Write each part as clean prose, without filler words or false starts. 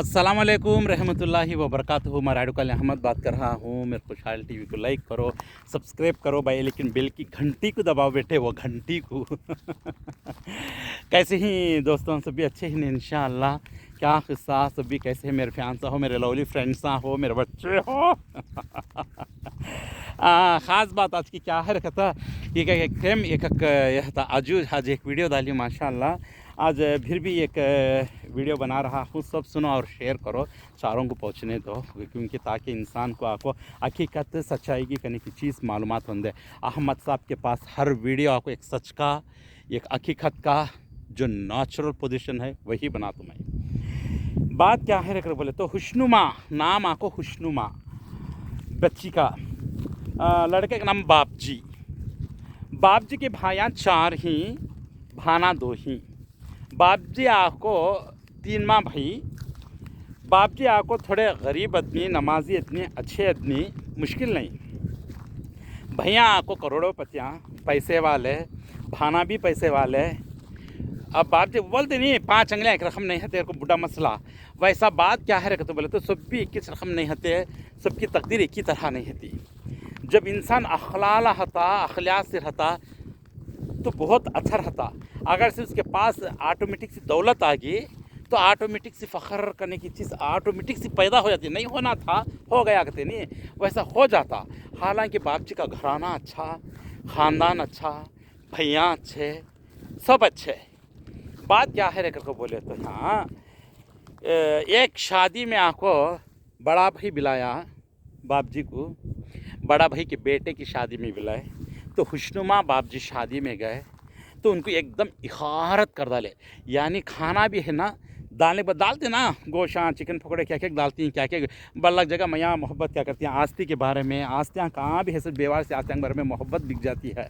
अस्सलामुअलैकुम रहमतुल्लाहि व बरकातुहू। मैं राइडो कल अहमद बात कर रहा हूँ। मेरे खुशहाल टीवी को लाइक करो, सब्सक्राइब करो भाई, लेकिन बेल की घंटी को दबाओ बेटे, वो घंटी को। कैसे ही दोस्तों, सभी अच्छे ही इंशाअल्लाह। क्या किस्सा, सभी कैसे हैं? मेरे फैंस हो, मेरे लवली फ्रेंड्स हो, मेरे बच्चे हो। ख़ास बात आज की क्या है रखा ये क्या क्रेम एक यह था आज एक वीडियो डाली माशाल्लाह। आज फिर भी एक वीडियो बना रहा हूँ। सब सुनो और शेयर करो, चारों को पहुँचने दो, क्योंकि ताकि इंसान को आपको हकीकत सच्चाई की करने की चीज़ मालूमात होंगे। अहमद साहब के पास हर वीडियो आपको एक सच का, एक हकीकत का जो नेचुरल पोजीशन है वही बना तो मैं। बात क्या है रख बोले तो हुस्नुमा नाम आपको, हुस्नुमा बच्ची का, लड़के का नाम बापजी। बापजी के भाइयाँ 4 ही, भाना 2 ही। बापजी आपको 3 माँ भाई। बापजी आपको थोड़े गरीब आदमी, नमाजी आदमी, अच्छे आदमी, मुश्किल नहीं। भैया आपको करोड़ों पैसे वाले, भाना भी पैसे वाले। अब बापजी बोलते नहीं 5 अंगलियाँ एक रकम नहीं है, तेरे को बुढ़ा मसला। वैसा बात क्या है तो बोले तो सब भी 21 रकम नहीं होते, सबकी तकदीर एक ही तरह नहीं होती। जब इंसान अखलाला रहता, अखलाक से रहता तो बहुत अच्छा रहता। अगर से उसके पास ऑटोमेटिक सी दौलत आ गई तो ऑटोमेटिक से फ़ख्र करने की चीज़ ऑटोमेटिक से पैदा हो जाती। नहीं होना था, हो गया कहते नहीं, वैसा हो जाता। हालांकि बापजी का घराना अच्छा, ख़ानदान अच्छा, भैया अच्छे, सब अच्छे। बात क्या है रेकर को बोले तो हाँ, एक शादी में आपको बड़ा भाई बुलाया बापजी को, बड़ा भाई के बेटे की शादी में बुलाए। तो हुस्नुमा बापजी शादी में गए तो उनको एकदम इखारत कर डाले। यानी खाना भी है ना, डालने पर डालते ना, गोशां, चिकन पकौड़े, क्या क्या डालती हैं, क्या क्या बल्लक जगह मैया मोहब्बत क्या करती हैं आस्ती के बारे में। आस्तियाँ कहाँ भी है, सिर्फ बेवार से आस्तियाँ के बारे में मोहब्बत बिक जाती है।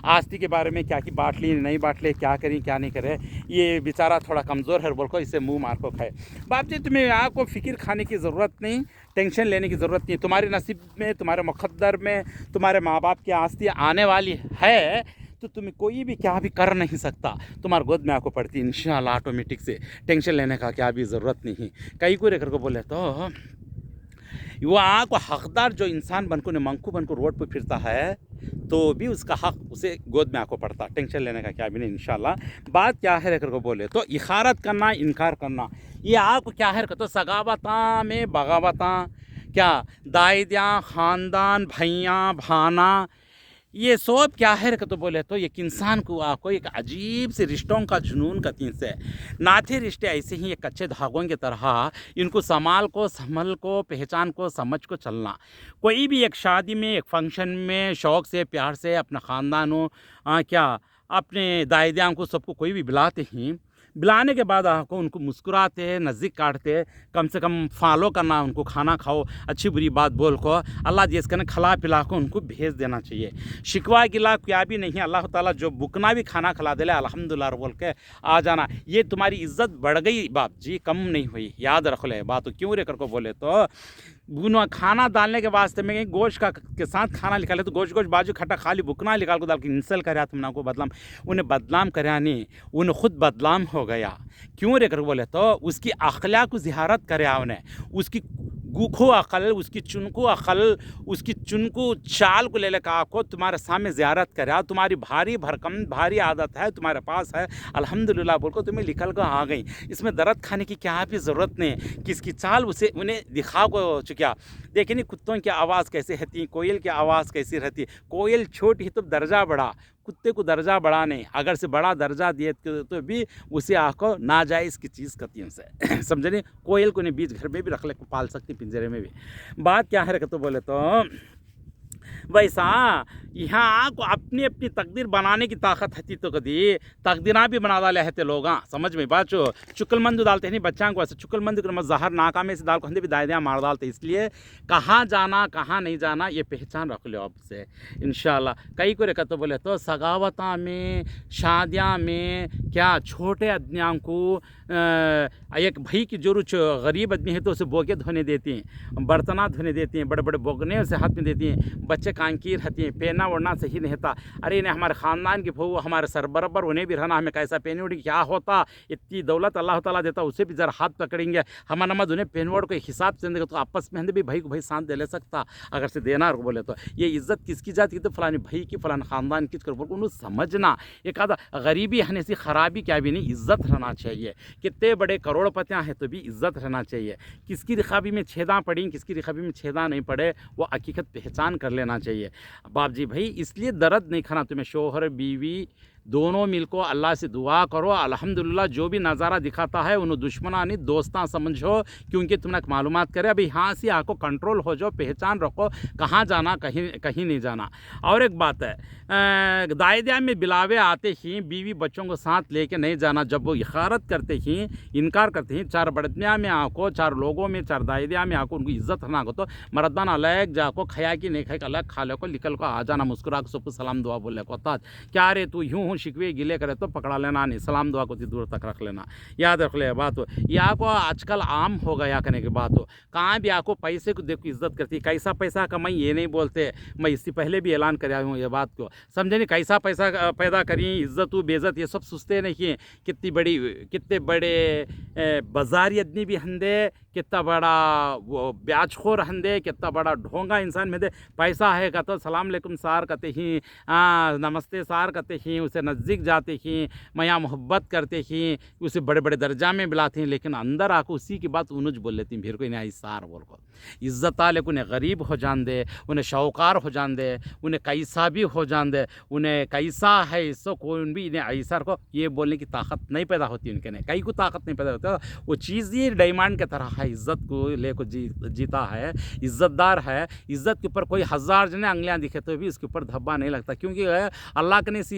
आस्ती के बारे में क्या कि बांट ली नहीं बांट ले, क्या करी क्या नहीं करे, ये बेचारा थोड़ा कमज़ोर है बोल को इससे मुँह मार को खाए। बाप जी तुम्हें आपको फ़िक्र खाने की ज़रूरत नहीं, टेंशन लेने की ज़रूरत नहीं। तुम्हारे नसीब में, तुम्हारे मुक़द्दर में, तुम्हारे माँ बाप की आस्ती आने वाली है तो तुम्हें कोई भी क्या भी कर नहीं सकता। तुम्हारे गोद में आपको पड़ती इंशाल्लाह ऑटोमेटिक से, टेंशन लेने का क्या भी ज़रूरत नहीं। कई को रेकर को बोले तो वो आपको हकदार जो इंसान बनको ने मंकू बनको रोड पर फिरता है तो भी उसका हक उसे गोद में आपको पड़ता, टेंशन लेने का क्या भी नहीं इंशाल्लाह। बात क्या है रेकर को बोले तो इखारत करना, इनकार करना, ये आपको क्या है तो सगावता में बगावता, क्या दायदियाँ, ख़ानदान, भैया, भाना, ये सब क्या है तो बोले तो एक इंसान को आपको एक अजीब से रिश्तों का जुनून का तीन से नाते रिश्ते ऐसे ही एक कच्चे धागों की तरह, इनको संभाल को, संभल को, पहचान को, समझ को चलना। कोई भी एक शादी में, एक फंक्शन में शौक़ से, प्यार से अपना ख़ानदानों, क्या अपने दायदियाँ को, सबको कोई भी बुलाते हैं। बुलाने के बाद आपको उनको मुस्कुराते, नज़दीक काटते, कम से कम फॉलो करना, उनको खाना खाओ, अच्छी बुरी बात बोल को अल्लाह जिस करने खिला पिला को उनको भेज देना चाहिए। शिकवा गिला क्या भी नहीं, अल्लाह ताला जो बुकना भी खाना खिला दे अल्हम्दुलिल्लाह बोल के आ जाना। ये तुम्हारी इज़्ज़त बढ़ गई बाप जी, कम नहीं हुई। याद रख ले बात। तो क्यों रे कर को बोले तो खाना डालने के वास्ते में गोश्त का के साथ खाना निकाले तो गोश्त गोश्त बाजू खट्टा खाली बुकना निकाल को डाल के इंसल कर तुमने को बदलाम, उन्हें बदलाम कर नहीं, उन्हें खुद बदलाम हो गया। क्यों रे कर बोले तो उसकी अखलाक को जिहारत करे, उन्हें उसकी गुखो अकल, उसकी चुनको अकल, उसकी चुनको चाल को ले लेकर आपको तुम्हारे सामने ज़ियारत करे। तुम्हारी भारी भरकम भारी आदत है तुम्हारे पास है, अल्हम्दुलिल्लाह बोल को तुम्हें निकल कर आ गई। इसमें दर्द खाने की क्या भी ज़रूरत नहीं, किसकी चाल उसे उन्हें दिखा को चुका। देखिए नहीं कुत्तों की आवाज़ कैसे रहती, कोयल की आवाज़ कैसी रहती। कोयल छोटी तो दर्जा बड़ा, कुत्ते को दर्जा बड़ा नहीं। अगर से बड़ा दर्जा दिए तो भी उसे आपको नाजायज़ की चीज़ करती है उसे। समझे नहीं, कोयल को नहीं बीच घर में भी रख ले, पाल सकती पिंजरे में भी। बात क्या है तो बोले तो वैसा यहाँ को अपनी अपनी तकदीर बनाने की ताकत हती तो कदी तकदीरा भी बना डाले है लोग। समझ में बात चो चुकलमंद डालते नहीं बच्चा को, ऐसे चुकलमंद को जहर नाकामे से डाल को भी दायदियाँ मार डालते। इसलिए कहाँ जाना कहाँ नहीं जाना ये पहचान रख लो आपसे इंशाल्लाह। कई को रेखा तो बोले तो सगावता में, शादियाँ में, क्या छोटे आदमियों को एक भाई की जरूर गरीब आदमी है तो उसे बोगे धोने देती हैं, बर्तना धोने देती हैं, बड़े बड़े बोगने उसे हाथ में देती हैं। बच्चे कांकी रहती हैं, पहनना ओढ़ना सही नहीं था। अरे इन्हें हमारे ख़ानदान की बहू हमारे सरबरबर उन्हें भी रहना, हमें कैसा पहनी ओढ़ी क्या होता, इतनी दौलत अल्लाह ताला देता, उसे भी ज़रा हाथ पकड़ेंगे हम नमज उन्हें पहन ओढ़ के हिसाब से देंगे तो आपस में भी भाई को भाई साथ दे ले सकता अगर से देना बोले तो। ये इज़्ज़त किसकी जाती है तो फलानी भाई की फलान ख़ानदान की बोल उन्हें समझना। एक आधा गरीबी हने से ख़राबी क्या भी नहीं, इज़्ज़त रहना चाहिए। कितने बड़े करोड़पतियाँ हैं तो भी इज़्ज़त रहना चाहिए। किसकी रिखाबी में छेदा पड़ी किसकी रिखाबी में छेदा नहीं पड़े वो हकीकत पहचान कर लेना चाहिए। बाप जी भाई इसलिए दर्द नहीं खाना तुम्हें, शोहर बीवी दोनों मिलको अल्लाह से दुआ करो अल्हम्दुलिल्लाह। जो भी नज़ारा दिखाता है उन्हें दुश्मना नहीं दोस्ता समझो, क्योंकि तुमने मालूमात करे अभी यहाँ से आको कंट्रोल हो जाओ, पहचान रखो कहाँ जाना कहीं कहीं नहीं जाना। और एक बात है दायदिया में बिलावे आते ही बीवी बच्चों को साथ लेके नहीं जाना। जब वो इखारत करते ही इनकार करते ही चार बड़तिया में आको, चार लोगों में, चार दायदिया में आको उनको इज्जत रखना को तो मरदान अलग जाको खया कि नहीं खाए अलग खा ले को निकल को आ जाना, मुस्कुरा को सबको सलाम दुआ बोले को ता क्या रे तू यूँ शिकवे गिले करे तो पकड़ा लेना नहीं, सलाम दुआ को दूर तक रख लेना। याद रख ले बात हो या को आजकल आम हो गया करने की बात हो। कहाँ भी आपको पैसे को देखो इज्जत करती, कैसा पैसा कमाई ये नहीं बोलते। मैं इससे पहले भी ऐलान कर आया हूँ ये बात को, समझे नहीं। कैसा पैसा पैदा करी इज्जत बेइज्जत ये सब सोचते नहीं। कितने बड़े बाजारी आदमी भी हंदे, कितना बड़ा वो ब्याजखोर हंदे, कितना बड़ा ढोंगा इंसान में दे। पैसा है का तो सलाम अलैकुम सार कहते ही, नमस्ते सार कहते ही, उसे नज़दीक जाते ही, मया मोहब्बत करते ही, उसे बड़े बड़े दर्जा में बुलाते हैं, लेकिन अंदर आको उसी की बात उन्हें बोल लेती फिर कोई नहीं सार बोल को। इज़्ज़त आ लेकिन उन्हें गरीब हो जान दे, उन्हें शौकार हो जान दे, उन्हें कैसा भी हो जान दे, उन्हें कैसा है इसको कोई भी इन्हें ऐसा को ये बोलने की ताकत नहीं पैदा होती उनके ने, कहीं को ताकत नहीं पैदा होता। वो चीज़ ये डायमंड की तरह है, इज़्ज़त को ले को जीता है, इज़्ज़तदार है। इज़्ज़त के ऊपर कोई हज़ार जने अंगलियाँ दिखे तो भी इसके ऊपर धब्बा नहीं लगता, क्योंकि अल्लाह के ने सी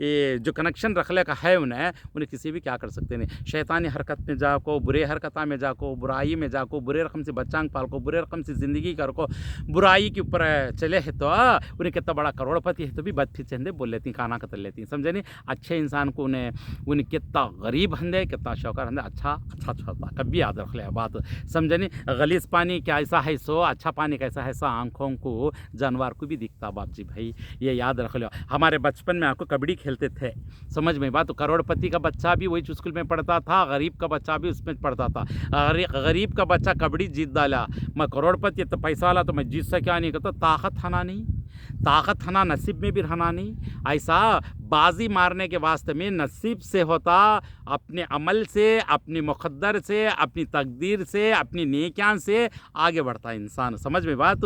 ये जो कनेक्शन रखले का है उन्हें किसी भी क्या कर सकते नहीं। शैतानी हरकत में जाको, बुरे हरकत में जाको, बुराई में जाको, बुरे रकम से बच्चा पाल को, बुरे रकम से ज़िंदगी कर को, बुराई के ऊपर चले है तो उन्हें कितना बड़ा करोड़पति है तो भी बद फिर बोल लेती खाना कतल लेती, समझे नहीं। अच्छे इंसान को उन्हें कितना गरीब हंदे, कितना शौकर हंदे, अच्छा छोड़ता कभी याद रख ले बात, समझे नहीं। गलीस पानी कैसा है सो अच्छा पानी कैसा है सो आँखों को जानवर को भी दिखता बाप जी भाई, ये याद रख लो। हमारे बचपन में आपको कबड्डी खेलते थे, समझ में बात। तो करोड़पति का बच्चा भी वही स्कूल में पढ़ता था, गरीब का बच्चा भी उसमें पढ़ता था। गरीब का बच्चा कबड्डी जीत डाला, मैं करोड़पति तो पैसा वाला तो मैं जीत सका नहीं, कहता ताकत हना नहीं, ताकत हना नसीब में भी रहना नहीं। ऐसा बाजी मारने के वास्ते में नसीब से होता, अपने अमल से, अपनी मुक़द्दर से, अपनी तकदीर से, अपनी नेकियां से आगे बढ़ता इंसान, समझ में बात।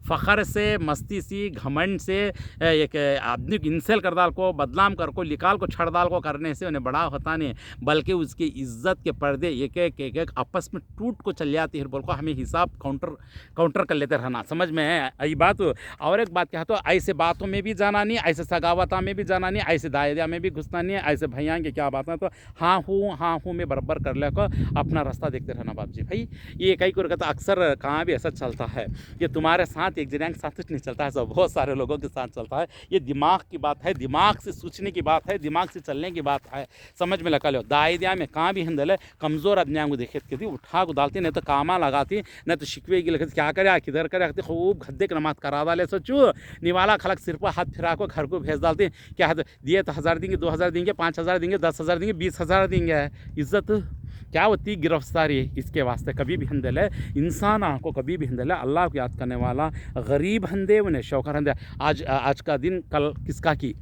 फ़ख्र से, मस्ती से, घमंड से एक आदमी को इंसल कर डाल को, बदनाम कर को, लिकाल को, छड़ डाल को करने से उन्हें बड़ा होता नहीं, बल्कि उसकी इज़्ज़त के पर्दे एक आपस में टूट को चल जाती है। बोल को हमें हिसाब काउंटर कर लेते रहना, समझ में है यही बात। और एक बात क्या तो ऐसे बातों में भी जाना नहीं, ऐसे सगावता में भी जाना नहीं, ऐसे दायरिया में भी घुसना नहीं है, ऐसे भैया के क्या बात है तो हाँ हूँ में बराबर कर ले को अपना रास्ता देखते रहना बाप जी भाई। ये कई को कहता अक्सर कहाँ भी ऐसा चलता है, ये तुम्हारे साथ एक जने के साथ नहीं चलता है, सब बहुत सारे लोगों के साथ चलता है। ये दिमाग की बात है, दिमाग से सोचने की बात है, दिमाग से चलने की बात है, समझ में लगा लो। दायदिया में कहाँ भी हिंदल है कमज़ोर आदमियों को देखे थी उठा को डालती, नहीं तो कामा लगाती, नहीं तो शिकवे की लगती, क्या करे किधर करे, खूब गद्दे की नमाज करा डाले सोचू निवाला खलक सिर पर हाथ फिरा को घर को भेज डालते। क्या दिए तो 1000 देंगे, 2000 देंगे, 5000 देंगे, 10,000 देंगे, 20,000 देंगे। इज्जत क्या होती गिरफ्तारी, इसके वास्ते कभी भी हंदल है इंसान को, कभी भी हंदल है अल्लाह को याद करने वाला गरीब हंदे उन्हें शौकर हंदे। आज का दिन कल किसका की।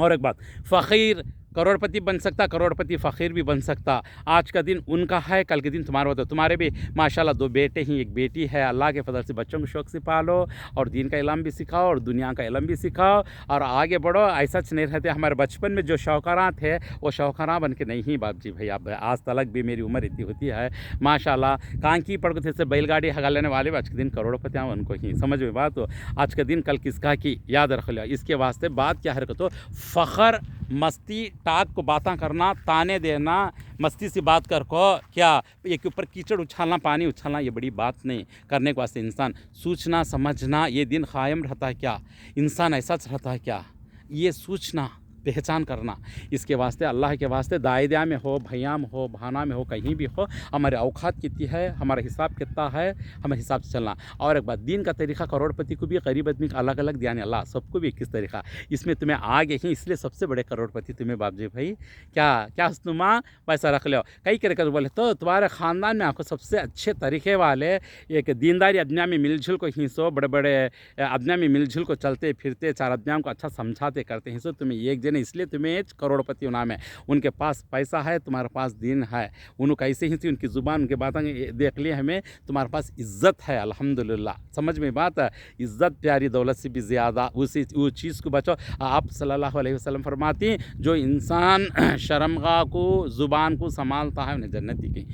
और एक बात, फ़कीर करोड़पति बन सकता, करोड़पति फ़कीर भी बन सकता। आज का दिन उनका है, कल के दिन तुम्हारा होता है। तुम्हारे भी माशाल्लाह 2 बेटे ही, एक बेटी है। अल्लाह के फजल से बच्चों को शौक़ से पालो और दीन का इल्म भी सिखाओ और दुनिया का इल्म भी सिखाओ और आगे बढ़ो। ऐसा नहीं रहते। हमारे बचपन में जो शौकरा थे वो शौकरा बन के नहीं बाप जी भाई। अब आज तक भी मेरी उम्र इतनी होती है माशाल्लाह, कांकी पढ़ के से बैलगाड़ी हगा लेने वाले आज के दिन करोड़पति हैं उनको ही, समझ में बात हो। आज का दिन कल किसका की याद रख लो। इसके वास्ते बात क्या हरकत हो, फ़ख्र मस्ती टाक को बातें करना, ताने देना, मस्ती से बात कर को क्या एक ऊपर कीचड़ उछालना, पानी उछालना, ये बड़ी बात नहीं करने के वास्ते इंसान सोचना समझना। ये दिन कायम रहता है क्या, इंसान ऐसा रहता है क्या, ये सोचना पहचान करना। इसके वास्ते अल्लाह के वास्ते दायदिया में हो, भैया में हो, भाना में हो, कहीं भी हो, हमारे औकात कितनी है, हमारा हिसाब कितना है, हमें हिसाब से चलना। और एक बात, दीन का तरीका करोड़पति को भी गरीब आदमी का अलग अलग दिया नहीं, अल्लाह सबको भी किस तरीका। इसमें तुम्हें आगे ही इसलिए सबसे बड़े करोड़पति तुम्हें बाप जी भाई क्या क्या तुमा पैसा रख लो कई कर बोले तो तुम्हारे ख़ानदान में आपको सबसे अच्छे तरीके वाले एक दीनदारी अदमिया में मिलजुल को हिस्सों, बड़े बड़े अदमिया में मिलजुल को चलते फिरते चार अदमिया को अच्छा समझाते करते हिस्सों, तुम्हें एक जने इसलिए तुम्हें करोड़पति नाम है। उनके पास पैसा है, तुम्हारे पास दीन है, उन्होंने कैसे ही थी उनकी ज़ुबान उनके बातें देख लिए हमें, तुम्हारे पास इज़्ज़त है अल्हम्दुलिल्लाह। समझ में बात है, इज़्ज़त प्यारी दौलत से भी ज़्यादा, उसी वो चीज़ को बचो। आप सल्लल्लाहु अलैहि वसल्लम फरमाती जो इंसान शर्मगाह को ज़ुबान को संभालता है उन्हें जन्नती की।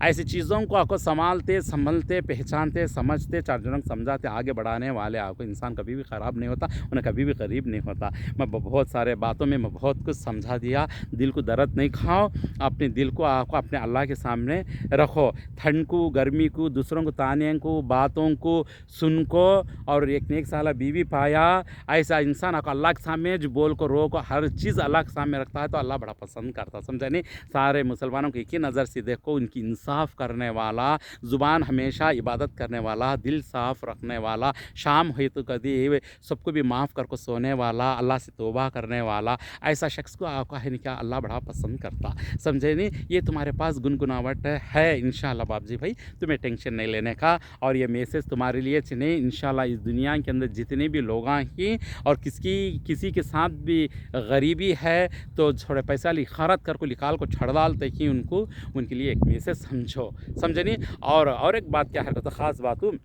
ऐसी चीज़ों को आपको संभालते संभलते पहचानते समझते चार जनों को समझाते आगे बढ़ाने वाले आपको इंसान कभी भी ख़राब नहीं होता, उन्हें कभी भी करीब नहीं होता। मैं बहुत सारे बातों में मैं बहुत कुछ समझा दिया। दिल को दर्द नहीं खाओ, अपने दिल को आपको अपने अल्लाह के सामने रखो। ठंड को, गर्मी को, दूसरों को ताने को, बातों को सुन को, और एक नेक साला बीवी पाया, ऐसा इंसान आपको अल्लाह के सामने जो बोल को रोको, हर चीज़ अल्लाह के सामने रखता है तो अल्लाह बड़ा पसंद करता। समझा नहीं? सारे मुसलमानों को एक ही नज़र से देखो, उनकी इंसाफ करने वाला, ज़ुबान हमेशा इबादत करने वाला, दिल साफ़ रखने वाला, शाम हुई तो कभी सबको भी माफ़ करके सोने वाला, अल्लाह से तौबा करने वाला, ऐसा शख्स को आपका है नहीं क्या अल्लाह बड़ा पसंद करता। समझे नहीं? ये तुम्हारे पास गुनगुनावट है इंशाल्लाह बाप जी भाई, तुम्हें टेंशन नहीं लेने का। और ये मैसेज तुम्हारे लिए नहीं, इंशाल्लाह इस दुनिया के अंदर जितने भी लोग हैं और किसी के साथ भी गरीबी है तो थोड़े पैसा लिखारत कर को निकाल को छड़ डालते ही उनको, उनके लिए एक मैसेज समझो। समझे नहीं? और एक बात क्या है तो ख़ास बात हूँ,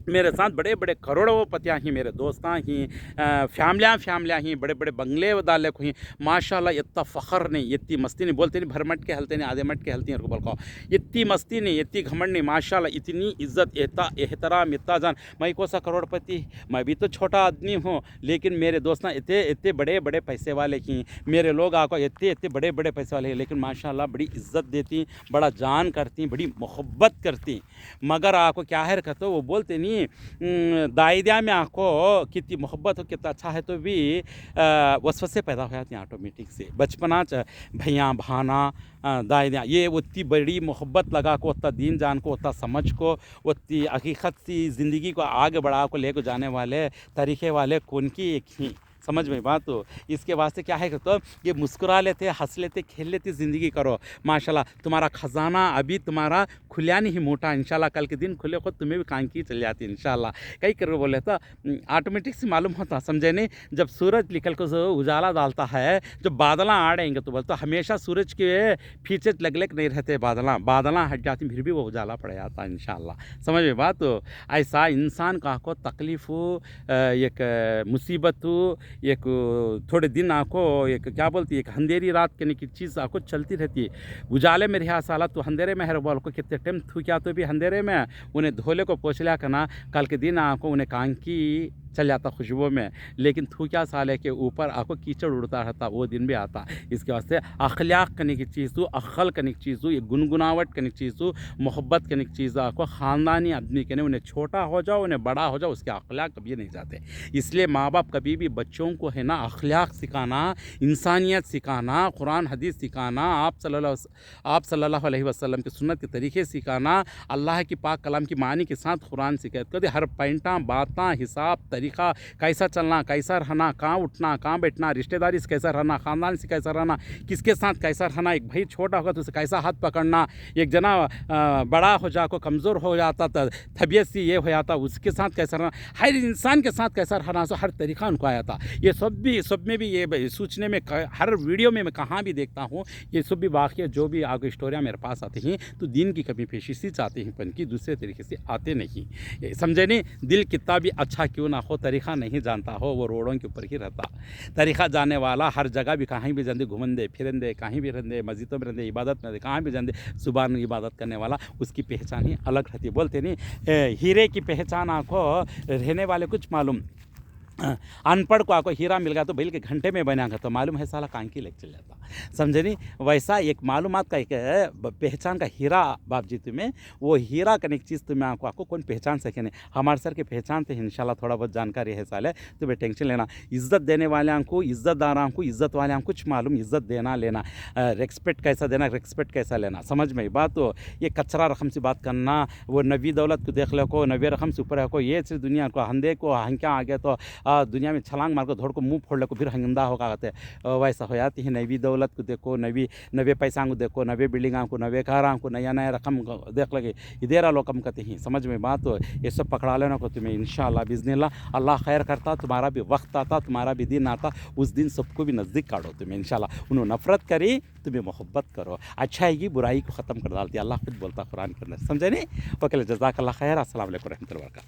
मेरे साथ बड़े बड़े करोड़पतियाँ ही, मेरे दोस्तां ही, फैमिलियाँ ही, बड़े बड़े बंगले डाले को ही माशाल्लाह। इतना फ़ख्र नहीं, इतनी मस्ती नहीं, बोलते नहीं भरमट के हलते नहीं, आधे मट के हलती हैं बोल, इतनी मस्ती नहीं, इतनी घमंड नहीं, माशाल्लाह इतनी इज़्ज़त एहतराम इतना जान। मैं कौन सा करोड़पति, मैं भी तो छोटा आदमी हूँ, लेकिन मेरे दोस्त इतने बड़े बड़े पैसे वाले ही, मेरे लोग आको इतने बड़े बड़े पैसे वाले हैं, लेकिन माशाल्लाह बड़ी इज़्ज़त देती, बड़ा जान करती, बड़ी मोहब्बत करती। मगर आपको क्या है कहते वो बोलते नहीं दायदिया में आपको कितनी मोहब्बत हो, कितना अच्छा है तो भी वसवसे पैदा हो जाती हैं ऑटोमेटिक से। बचपना भैया भाना दायदिया ये उतनी बड़ी मोहब्बत लगा को, उतना दीन जान को, उतना समझ को, उतनी हकीकत सी ज़िंदगी को आगे बढ़ा को ले को जाने वाले तरीके वाले कौन की एक ही। समझ में बात। तो इसके वास्ते क्या है कि तो ये मुस्कुरा लेते, हंस लेते, खेल लेते ज़िंदगी करो। माशाल्लाह तुम्हारा ख़जाना अभी तुम्हारा खुलिया नहीं मोटा, इंशाल्लाह कल के दिन खुले खुद तुम्हें भी काम की चल जाती इंशाल्लाह। कई कर बोले तो ऑटोमेटिक से मालूम होता, समझे नहीं? जब सूरज निकल कर उजाला डालता है, जब बादला आ रहेंगे तो बोलते हमेशा सूरज के पीछे लग नहीं रहते, बादला हट जाती फिर भी वो उजाला पड़ जाता इंशाल्लाह। समझ में बात। तो ऐसा इंसान का को तकलीफ़ हो, एक मुसीबत हो, एक थोड़े दिन आपको एक क्या बोलती है, एक अंधेरी रात के की चीज़ आपको चलती रहती है। उजाले में रहा साला तो अंधेरे में है बोल को कितने टाइम थू क्या तो भी अंधेरे में उन्हें धोले को पोछ लिया करना, कल के दिन आपको उन्हें कान की चल जाता खुशबू में, लेकिन थूकिया साले के ऊपर आपको कीचड़ उड़ता रहता, वो दिन भी आता। इसके वास्ते अखलाक करने की चीज़ हो, अक्ल करने की चीज़ हो, ये गुनगुनावट करने की चीज़ हो, मोहब्बत करने की चीज़ आपको ख़ानदानी आदमी के, उन्हें छोटा हो जाओ उन्हें बड़ा हो जाओ, उसके अखलाक कभी नहीं जाते। इसलिए माँ बाप कभी भी बच्चों को है ना अखलाक सिखाना, इंसानियत सिखाना, कुरान हदीस सिखाना, आप सल्लल्लाहु अलैहि वसल्लम की सुन्नत के तरीके सिखाना, अल्लाह की पाक कलाम की मानी के साथ कुरान सिखाते कर हर पैंटा बातें हिसाब तरीक़ा, कैसा चलना, कैसा रहना, कहाँ उठना, कहाँ बैठना, रिश्तेदारी से कैसा रहना, ख़ानदान से कैसा रहना, किसके साथ कैसा रहना, एक भाई छोटा होगा तो उसे कैसा हाथ पकड़ना, एक जना बड़ा हो जा को कमज़ोर हो जाता तो तबीयत से ये हो जाता, उसके साथ कैसा रहना, हर इंसान के साथ कैसा रहना, सो हर तरीक़ा उनको आया था। ये सब में भी ये सोचने में हर वीडियो में मैं कहाँ भी देखता हूँ, ये सब भी वाक़या जो भी आगे स्टोरियाँ मेरे पास आती हैं तो दीन की कमी पेशी से चाहते हैं, पन की दूसरे तरीके से आते नहीं। समझे नहीं? दिल कितना भी अच्छा क्यों ना हो, तरीक़ा नहीं जानता हो, वो रोडों के ऊपर ही रहता। तरीक़ा जानने वाला हर जगह भी कहीं भी जाते, घूमंदे फिरंदे, कहीं भी रहते, मस्जिदों में रहते, इबादत में कहाँ भी जाते, सुबह इबादत करने वाला उसकी पहचान ही अलग रहती है। बोलते नहीं हीरे की पहचान आपको रहने वाले कुछ मालूम, अनपढ़ को आपको हीरा मिल गया तो बिल के घंटे में बनाएगा तो मालूम है साला कांकी लेके चल जाता, समझे नहीं। वैसा एक मालूमात का एक पहचान का हीरा बाप जी तुम्हें, वो हीरा का एक चीज़ तुम्हें आपको कौन पहचान सके नहीं, हमारे सर के पहचानते हैं इंशाल्लाह, थोड़ा बहुत जानकारी है साले, तुम्हें टेंशन लेना। इज्जत देने वाले को, इज्जतदारों को, इज्जत वाले को कुछ मालूम, इज्जत देना लेना, रिस्पेक्ट कैसा देना, रिस्पेक्ट कैसा लेना, समझ में बात। तो ये कचरा रकम से बात करना, वो नबी दौलत को देख लो को, नबी रकम से ऊपर है को, ये सिर्फ दुनिया को हंदे को हंक्या आ गया तो दुनिया में छलांग मार को धोड़ को मुंह फोड़ ले को फिर हंगंदा होगा कहते, वैसा हो जाती है। नबी दौलत को देखो, नबी नबे पैसा को देखो, नबे बिल्डिंग को, नबे कार को, नया नया रकम देख लगे इधेरा लोकम कहते हैं, समझ में बात। तो ये सब पकड़ा लेना को तुम्हें इंशाअल्लाह बिज़निल्लाह, अल्लाह खैर करता, तुम्हारा भी वक्त आता, तुम्हारा भी दिन आता, उस दिन सबको भी नज़दीक काटो तुम्हें इंशाअल्लाह। उन्होंने नफरत करी, तुम्हें मोहब्बत करो, अच्छाई की बुराई को ख़त्म कर डालती है, अल्लाह खुद बोलता कुरान के अंदर, समझे नहीं। ओके जज़ाकल्लाह खैर, अस्सलाम वालेकुम रहमतुल्लाहि व बरकातहू।